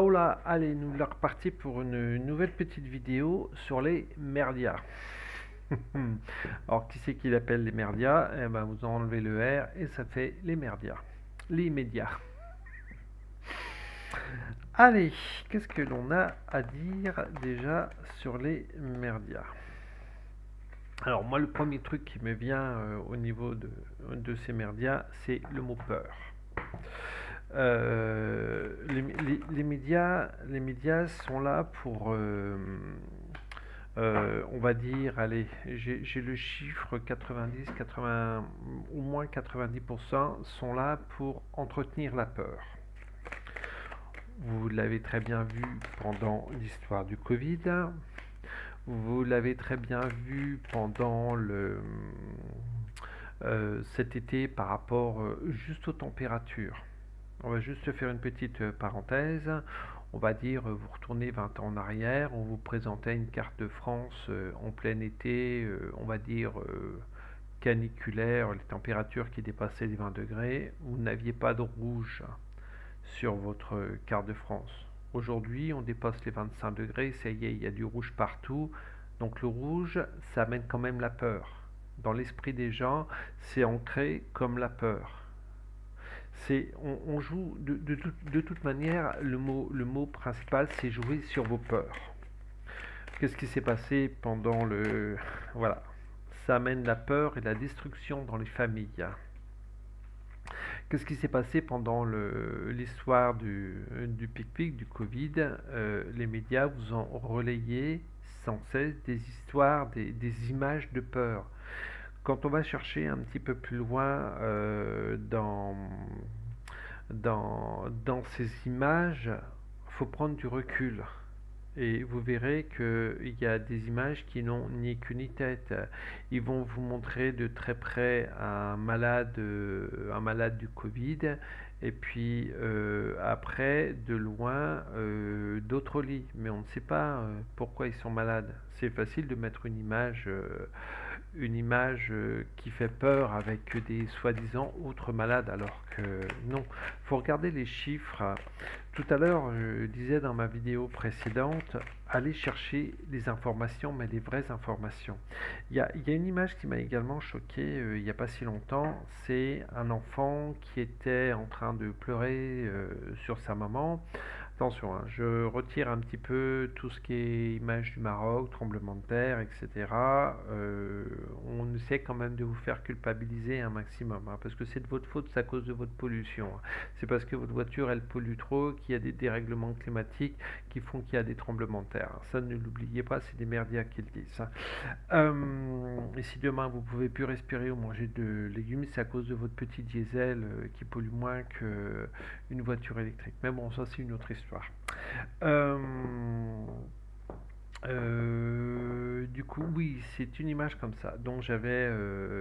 Oh là, allez, nous la reparti pour une nouvelle petite vidéo sur les merdias. Alors, qui c'est qui l'appelle les merdias? Eh ben, vous enlevez le R et ça fait les merdias. Les médias. Allez, qu'est-ce que l'on a à dire déjà sur les merdias? Alors, moi, le premier truc qui me vient au niveau de ces merdias, c'est le mot peur. Les médias sont là pour, on va dire, allez, j'ai le chiffre 90, 80, au moins 90% sont là pour entretenir la peur. Vous l'avez très bien vu pendant l'histoire du Covid. Vous l'avez très bien vu pendant cet été par rapport juste aux températures. On va juste faire une petite parenthèse. On va dire, vous retournez 20 ans en arrière, on vous présentait une carte de France en plein été, on va dire caniculaire, les températures qui dépassaient les 20 degrés. Vous n'aviez pas de rouge sur votre carte de France. Aujourd'hui, on dépasse les 25 degrés, ça y est, il y a du rouge partout. Donc le rouge, ça amène quand même la peur. Dans l'esprit des gens, c'est ancré comme la peur. On joue de toute manière, le mot principal, c'est jouer sur vos peurs. Qu'est-ce qui s'est passé pendant le... Voilà, ça amène la peur et la destruction dans les familles. Qu'est-ce qui s'est passé pendant l'histoire du pic-pic, du Covid? Les médias vous ont relayé sans cesse des histoires, des images de peur. Quand on va chercher un petit peu plus loin dans ces images, il faut prendre du recul. Et vous verrez qu'il y a des images qui n'ont ni queue ni tête. Ils vont vous montrer de très près un malade du Covid, et puis après, de loin, d'autres lits. Mais on ne sait pas pourquoi ils sont malades. C'est facile de mettre une image qui fait peur avec des soi-disant autres malades, alors que non. Il faut regarder les chiffres. Tout à l'heure, je disais dans ma vidéo précédente, allez chercher les informations, mais les vraies informations. Il y a une image qui m'a également choqué il n'y a pas si longtemps. C'est un enfant qui était en train de pleurer sur sa maman. Attention, hein, je retire un petit peu tout ce qui est image du Maroc, tremblement de terre, etc. On essaie quand même de vous faire culpabiliser un maximum, hein, parce que c'est de votre faute, c'est à cause de votre pollution, hein. C'est parce que votre voiture, elle pollue trop, qu'il y a des dérèglements climatiques qui font qu'il y a des tremblements de terre. Ça, ne l'oubliez pas, c'est des merdias qui le disent, hein. Et si demain vous pouvez plus respirer ou manger de légumes, c'est à cause de votre petit diesel qui pollue moins qu'une voiture électrique. Mais bon, ça c'est une autre histoire. Euh, du coup, oui, c'est une image comme ça. Donc j'avais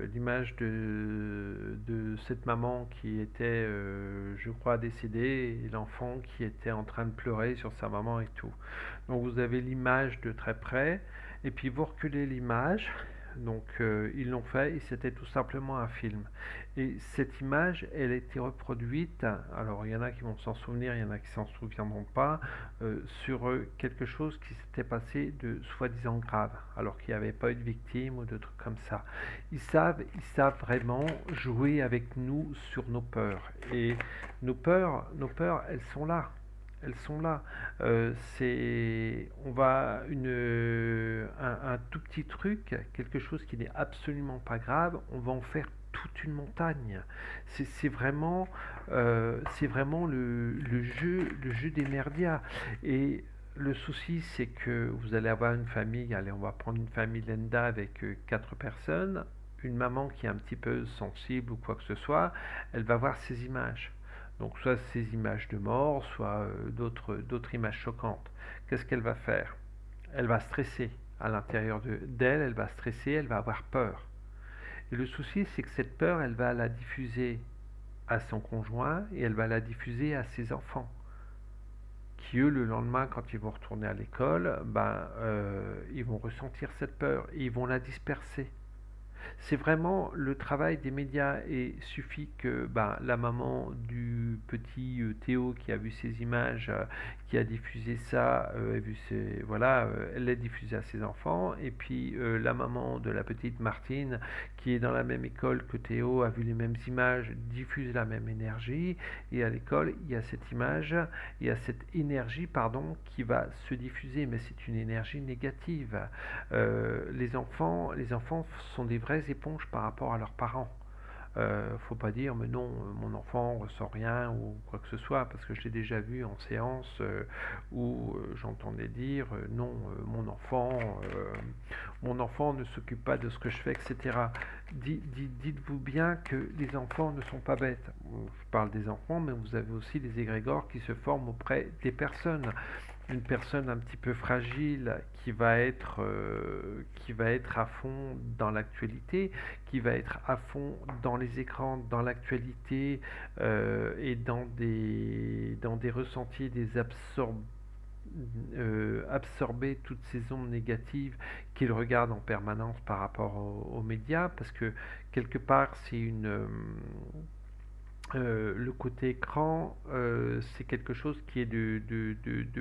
l'image de cette maman qui était, je crois, décédée, et l'enfant qui était en train de pleurer sur sa maman et tout. Donc vous avez l'image de très près, et puis vous reculez l'image. Donc ils l'ont fait, et c'était tout simplement un film. Et cette image, elle a été reproduite. Alors il y en a qui vont s'en souvenir, il y en a qui s'en souviendront pas, sur quelque chose qui s'était passé de soi-disant grave, alors qu'il n'y avait pas eu de victime ou de trucs comme ça. Ils savent vraiment jouer avec nous sur nos peurs. Et nos peurs, elles sont là. Elles sont là. On va un tout petit truc, quelque chose qui n'est absolument pas grave, on va en faire toute une montagne. C'est vraiment le jeu des merdias. Et le souci, c'est que vous allez avoir une famille, allez, on va prendre une famille lambda avec 4 personnes, une maman qui est un petit peu sensible ou quoi que ce soit, elle va voir ces images. Donc soit ces images de mort, soit d'autres images choquantes. Qu'est-ce qu'elle va faire? Elle va stresser à l'intérieur d'elle, elle va stresser, elle va avoir peur. Et le souci, c'est que cette peur, elle va la diffuser à son conjoint et elle va la diffuser à ses enfants, qui eux, le lendemain, quand ils vont retourner à l'école, ils vont ressentir cette peur et ils vont la disperser. C'est vraiment le travail des médias et suffit que ben, la maman du petit Théo qui a vu ces images, qui a diffusé ça, voilà, elle l'a diffusé à ses enfants et puis la maman de la petite Martine qui est dans la même école que Théo a vu les mêmes images, diffuse la même énergie et à l'école il y a cette image, il y a cette énergie pardon qui va se diffuser mais c'est une énergie négative. Les enfants sont des vraies éponges par rapport à leurs parents. Faut pas dire mais non, mon enfant ressent rien ou quoi que ce soit parce que je l'ai déjà vu en séance où j'entendais dire non, mon enfant ne s'occupe pas de ce que je fais, etc. Dites-vous bien que les enfants ne sont pas bêtes. Je parle des enfants, mais vous avez aussi des égrégores qui se forment auprès des personnes. Une personne un petit peu fragile qui va être à fond dans l'actualité, qui va être à fond dans les écrans, dans l'actualité et dans des ressentis, absorber toutes ces ondes négatives qu'il regarde en permanence par rapport aux médias, parce que quelque part c'est le côté écran, c'est quelque chose qui est de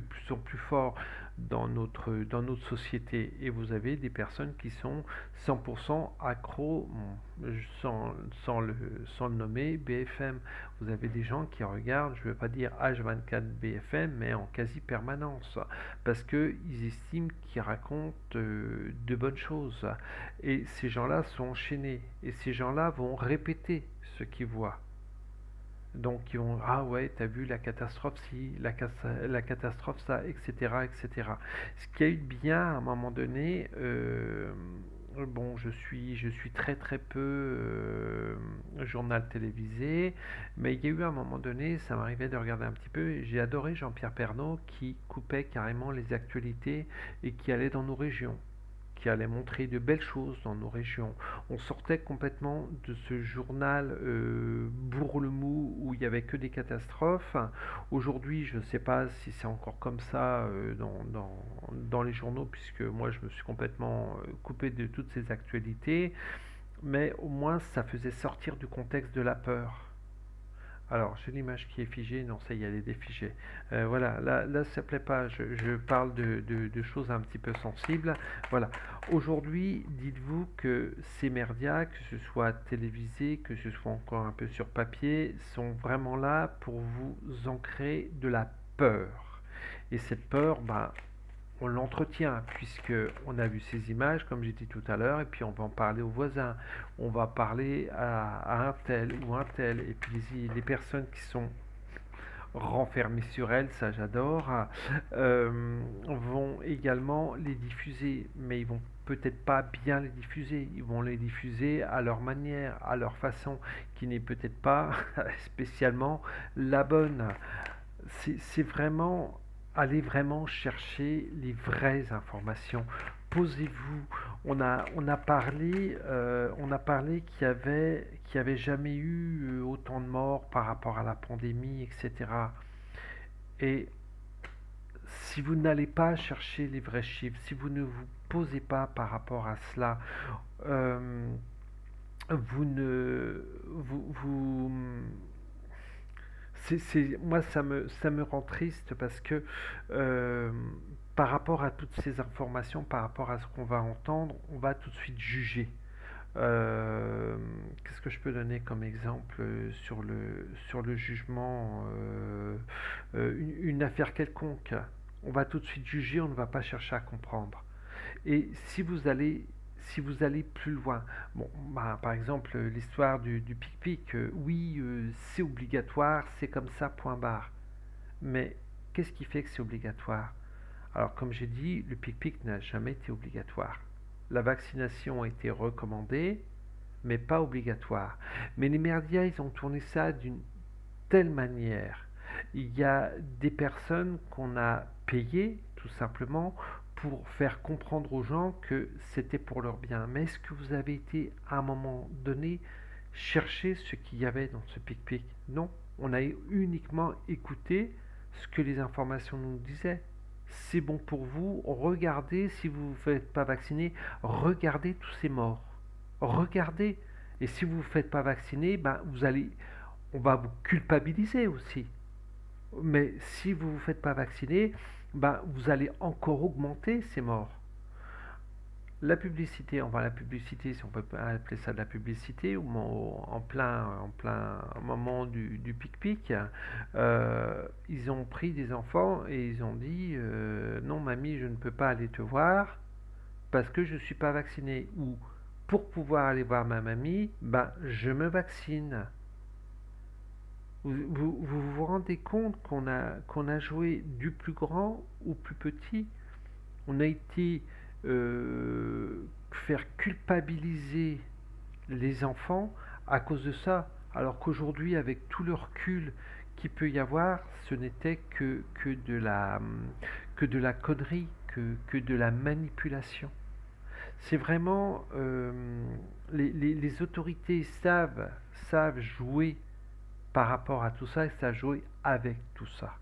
plus en plus fort dans notre société. Et vous avez des personnes qui sont 100% accros, bon, sans le nommer, BFM. Vous avez des gens qui regardent, je ne veux pas dire H24 BFM, mais en quasi-permanence, parce qu'ils estiment qu'ils racontent de bonnes choses. Et ces gens-là sont enchaînés. Et ces gens-là vont répéter ce qu'ils voient. Donc ils vont ah ouais t'as vu la catastrophe si la catastrophe ça etc etc. Ce qu'il y a eu de bien à un moment donné bon je suis très très peu journal télévisé mais il y a eu un moment donné ça m'arrivait de regarder un petit peu j'ai adoré Jean-Pierre Pernaut qui coupait carrément les actualités et qui allait dans nos régions qui allait montrer de belles choses dans nos régions. On sortait complètement de ce journal bourre-le-mou où il n'y avait que des catastrophes. Aujourd'hui, je ne sais pas si c'est encore comme ça dans les journaux, puisque moi je me suis complètement coupé de toutes ces actualités, mais au moins ça faisait sortir du contexte de la peur. Alors, j'ai l'image qui est figée, non, ça y est, elle est défigée. Voilà, là, ça ne plaît pas, je parle de choses un petit peu sensibles. Voilà, aujourd'hui, dites-vous que ces merdias, que ce soit télévisé, que ce soit encore un peu sur papier, sont vraiment là pour vous ancrer de la peur. Et cette peur, bah, on l'entretient puisque on a vu ces images comme j'ai dit tout à l'heure et puis on va en parler aux voisins, on va parler à un tel ou un tel et puis les personnes qui sont renfermées sur elles, ça j'adore, vont également les diffuser mais ils vont peut-être pas bien les diffuser, ils vont les diffuser à leur manière, à leur façon qui n'est peut-être pas spécialement la bonne. C'est vraiment aller vraiment chercher les vraies informations. Posez-vous. On a parlé qu'il y avait jamais eu autant de morts par rapport à la pandémie, etc. Et si vous n'allez pas chercher les vrais chiffres, si vous ne vous posez pas par rapport à cela, euh, vous ne vous moi, ça me rend triste parce que euh, par rapport à toutes ces informations, par rapport à ce qu'on va entendre, on va tout de suite juger. Qu'est-ce que je peux donner comme exemple sur le jugement une affaire quelconque? On va tout de suite juger, on ne va pas chercher à comprendre. Et si vous allez plus loin, bon, bah, par exemple, l'histoire du pic-pic, oui, c'est obligatoire, c'est comme ça, point barre. Mais qu'est-ce qui fait que c'est obligatoire? Alors, comme j'ai dit, le pic-pic n'a jamais été obligatoire. La vaccination a été recommandée, mais pas obligatoire. Mais les merdias, ils ont tourné ça d'une telle manière. Il y a des personnes qu'on a payées, tout simplement, pour faire comprendre aux gens que c'était pour leur bien. Mais est-ce que vous avez été, à un moment donné, chercher ce qu'il y avait dans ce pic-pic? Non. On a uniquement écouté ce que les informations nous disaient. C'est bon pour vous, regardez, si vous ne faites pas vacciner, regardez tous ces morts. Regardez. Et si vous ne vous faites pas vacciner, ben on va vous culpabiliser aussi. Mais si vous ne vous faites pas vacciner, ben vous allez encore augmenter ces morts. La publicité, enfin la publicité, si on peut appeler ça de la publicité, en plein moment du pic-pic, ils ont pris des enfants et ils ont dit non mamie, je ne peux pas aller te voir parce que je ne suis pas vacciné. Ou pour pouvoir aller voir ma mamie, ben je me vaccine. Vous rendez compte qu'on a joué du plus grand au plus petit. On a été euh, faire culpabiliser les enfants à cause de ça, alors qu'aujourd'hui, avec tout le recul qu'il peut y avoir, ce n'était que de la connerie, que de la manipulation. C'est vraiment les autorités savent jouer par rapport à tout ça et savent jouer avec tout ça.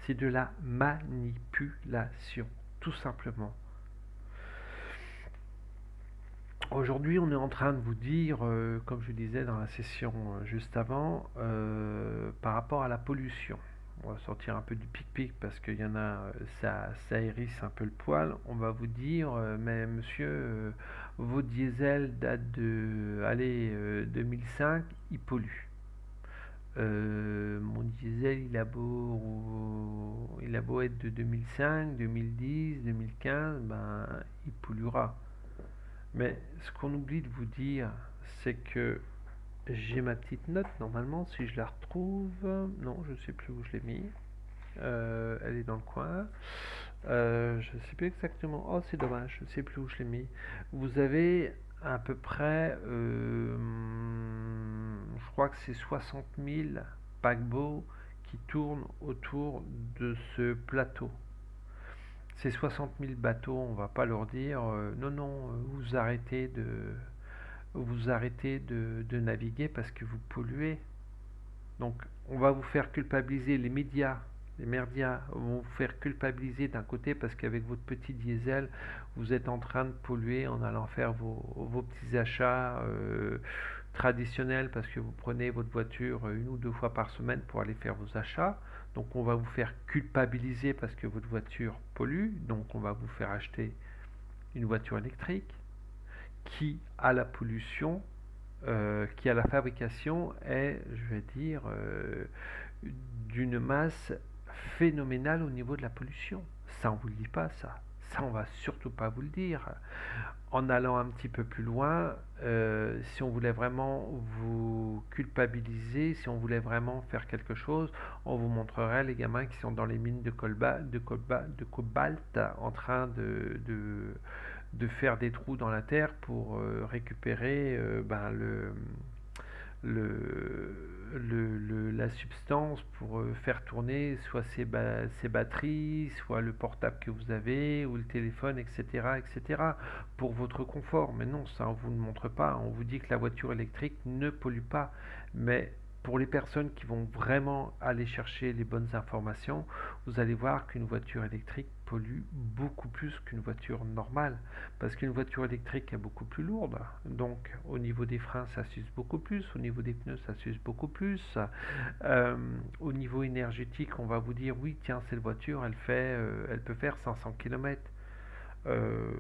C'est de la manipulation, tout simplement. Aujourd'hui, on est en train de vous dire, comme je disais dans la session juste avant, par rapport à la pollution. On va sortir un peu du pic-pic parce qu'il y en a, ça hérisse un peu le poil. On va vous dire, mais monsieur, vos diesels datent de, allez, 2005, ils polluent. Mon diesel, il a beau être de 2005, 2010, 2015, ben, il polluera. Mais ce qu'on oublie de vous dire, c'est que j'ai ma petite note normalement, si je la retrouve. Non, je ne sais plus où je l'ai mis. Elle est dans le coin. Je ne sais plus exactement. Oh, c'est dommage, je ne sais plus où je l'ai mis. Vous avez à peu près, je crois que c'est 60 000 paquebots qui tournent autour de ce plateau. Ces 60 000 bateaux, on va pas leur dire non, non, vous arrêtez de naviguer parce que vous polluez. Donc, on va vous faire culpabiliser, les merdias vont vous faire culpabiliser d'un côté parce qu'avec votre petit diesel, vous êtes en train de polluer en allant faire vos petits achats traditionnels parce que vous prenez votre voiture une ou deux fois par semaine pour aller faire vos achats. Donc on va vous faire culpabiliser parce que votre voiture pollue, donc on va vous faire acheter une voiture électrique qui a la pollution, qui a la fabrication est, je vais dire, d'une masse phénoménale au niveau de la pollution. Ça, on vous le dit pas, ça. Ça, on va surtout pas vous le dire. En allant un petit peu plus loin, si on voulait vraiment vous culpabiliser, si on voulait vraiment faire quelque chose, on vous montrerait les gamins qui sont dans les mines de cobalt en train de faire des trous dans la terre pour récupérer ben, la substance pour faire tourner soit ces batteries, soit le portable que vous avez, ou le téléphone, etc., etc., pour votre confort. Mais non, ça on vous le montre pas. On vous dit que la voiture électrique ne pollue pas. Mais pour les personnes qui vont vraiment aller chercher les bonnes informations, vous allez voir qu'une voiture électrique pollue beaucoup plus qu'une voiture normale. Parce qu'une voiture électrique est beaucoup plus lourde. Donc au niveau des freins, ça s'use beaucoup plus. Au niveau des pneus, ça s'use beaucoup plus. Au niveau énergétique, on va vous dire, oui, tiens, cette voiture, elle peut faire 500 km. Euh,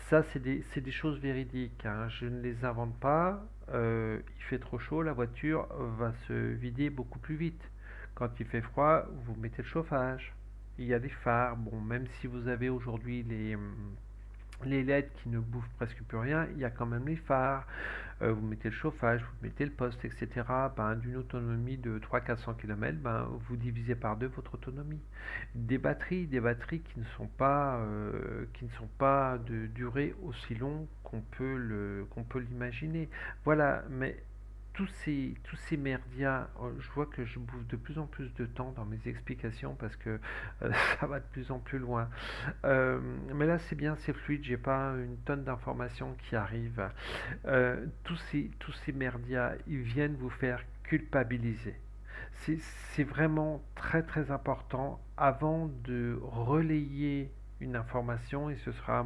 Ça, c'est des choses véridiques, hein. Je ne les invente pas. Il fait trop chaud, la voiture va se vider beaucoup plus vite. Quand il fait froid, vous mettez le chauffage. Il y a des phares. Bon, même si vous avez aujourd'hui les LED qui ne bouffent presque plus rien, il y a quand même les phares. Vous mettez le chauffage, vous mettez le poste, etc. Ben, d'une autonomie de 300-400 km, ben, vous divisez par deux votre autonomie. Des batteries qui ne sont pas de durée aussi longue qu'on peut l'imaginer. Voilà, mais tous ces merdias, je vois que je bouffe de plus en plus de temps dans mes explications parce que ça va de plus en plus loin. Mais là, c'est bien, c'est fluide, j'ai pas une tonne d'informations qui arrivent. Tous ces merdias, ils viennent vous faire culpabiliser. C'est vraiment très très important avant de relayer une information et ce sera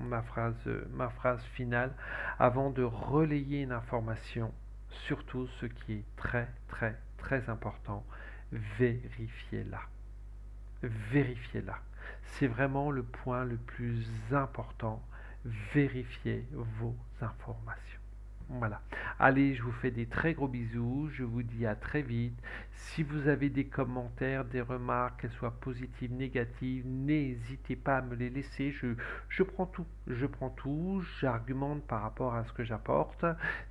ma phrase finale avant de relayer une information. Surtout ce qui est très très très important, vérifiez-la. Vérifiez-la. C'est vraiment le point le plus important. Vérifiez vos informations. Voilà. Allez, je vous fais des très gros bisous. Je vous dis à très vite. Si vous avez des commentaires, des remarques, qu'elles soient positives, négatives, n'hésitez pas à me les laisser. Je prends tout. Je prends tout. J'argumente par rapport à ce que j'apporte.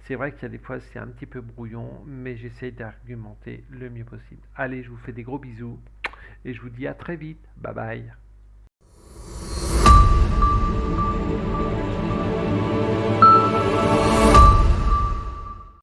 C'est vrai qu'il y a des fois c'est un petit peu brouillon, mais j'essaie d'argumenter le mieux possible. Allez, je vous fais des gros bisous et je vous dis à très vite. Bye bye.